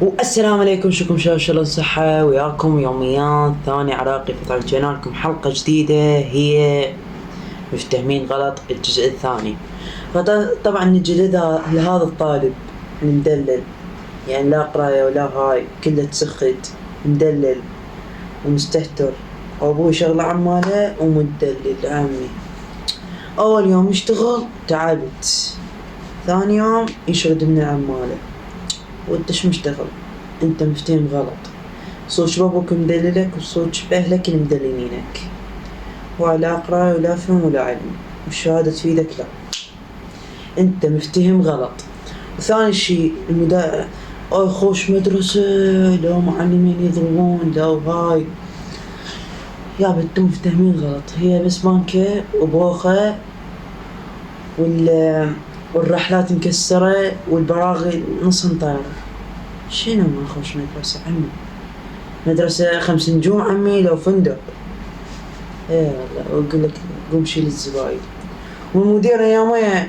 والسلام عليكم، شكم شباب، شلون الصحة؟ وياكم يوميات ثاني عراقي، فرجينا لكم حلقة جديدة هي مفتهمين غلط الجزء الثاني. فطبعا نجي لهذا الطالب مدلل، يعني لا قراية ولا هاي، كله تسخت مدلل ومستهتر، وابوي شغله عماله ومدلل عمي. اول يوم يشتغل تعبت، ثاني يوم يشرد من عماله. وانت شو مشتغل؟ انت مفتهم غلط. صوت بابوك مدللك وصوت باهلك اللي مدللينك، ولا قراية ولا فهم ولا علم، والشهادة تفيدك لا. انت مفتهم غلط. وثاني شي اي خوش مدرسة، لو معلمين يضربون لو هاي. يا انتم مفتهمين غلط، هي بس بانكة وبوخة والرحلات مكسرة والبراغي نص طايرة. شنو ما خوش مدرسة عمي؟ مدرسة 5 نجوم عمي لو فندق. ايه والله، واقول لك قوم شيل الزباين. والمدير يوميا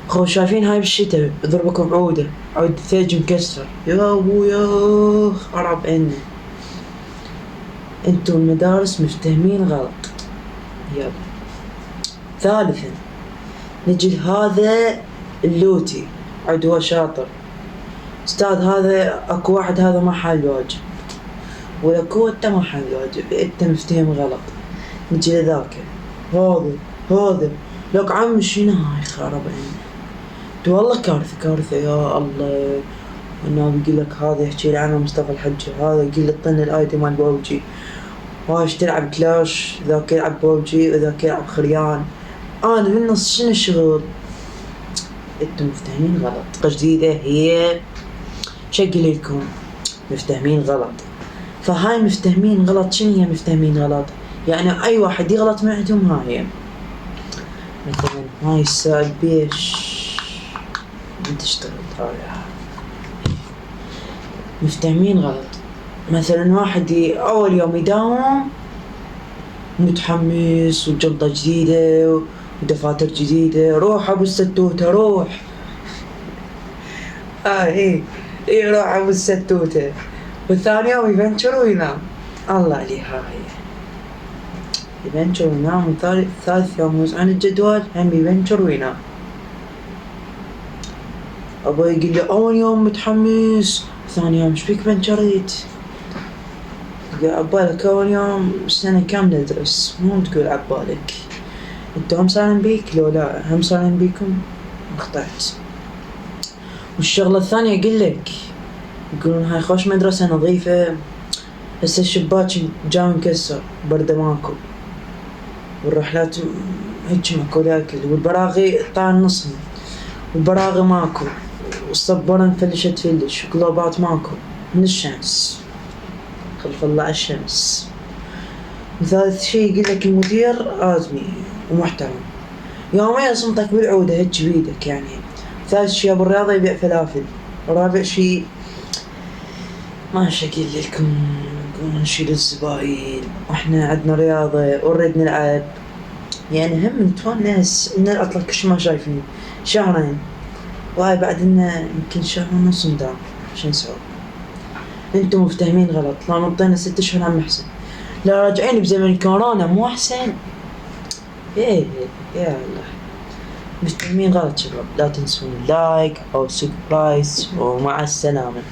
خو شايفين هاي بالشتاء يضربك بعودة، عود ثلج مكسر. يا ابويا خرب عنا. انتو المدارس مفتهمين غلط. يلا. ثالثا نجي لهذا اللوتي، عود هو شاطر استاذ. هذا اكو واحد هذا ما حل واجب، ولكو انت ما حل واجب، انت مفتهم غلط. نجي لذاك هذا لك عم شنو هاي خرب عنا. والله كارثة يا الله. النبي يقول لك هذا يحكي لي عنه مصطفى الحجة، هذا يقول لي طن الايدي مال بوبجي، وايش تلعب كلاش، ذاك يلعب بوبجي وذاك يلعب خريان. انا بالنص شنو الشغل؟ انتم مفتهمين غلط. جديدة هي شقلي لكم مفتهمين غلط. فهاي مفتهمين غلط. شنو هي مفتهمين غلط؟ يعني اي واحد يغلط معدهم. هاي مثلا هاي الساعة بيش بتشتغل هاي. مفتهمين غلط. مثلا واحد اول يوم يداوم متحمس وجنطة جديدة ودفاتر جديدة، روح ابو الستوتة روح. ايه روح ابو الستوتة. والثاني يوم يفنشر وينام. الله عليه هاي يفنشر وينام. ثالث يوم يوزعون الجدول هم يفنشر وينام. ابوي يقول لي اول يوم متحمس، ثاني يوم شبيك فنشريت؟ عبالك اول يوم سنة كاملة ادرس، مو تقول عبالك. انتو هم صارن بيك لو لا هم صارن بيكم؟ اخطأت. والشغلة الثانية يقولك يقولون هاي خوش مدرسة نظيفة، هسه الشباك جاي مكسر، بردة ماكو، والرحلات هيج ماكو ذاكل، والبراغي طار نصهم، والبراغي ماكو، والصبورة فلش، وقلوبات ماكو من الشمس، خلف الله عالشمس. وثالث شي يقولك المدير آدمي ومحترم، يوميا صمتك بالعودة هيج بيدك يعني. ثالث شي ابو الرياضة يبيع فلافل. رابع شي ما شكل لكم نشيل الزباين واحنا عندنا رياضة ونريد نلعب، يعني هم نتونس من العطلة كش ما شايفين شهرين، وهاي بعد لنا يمكن شهر ونص نداوم. شو نسوي؟ انتم مفتهمين غلط. لا نطينا 6 اشهر هم احسن، لا راجعين بزمن كورونا مو احسن. ايه يا الله مفتهمين غلط شباب. لا تنسون اللايك او سبسكرايب، ومع السلامة.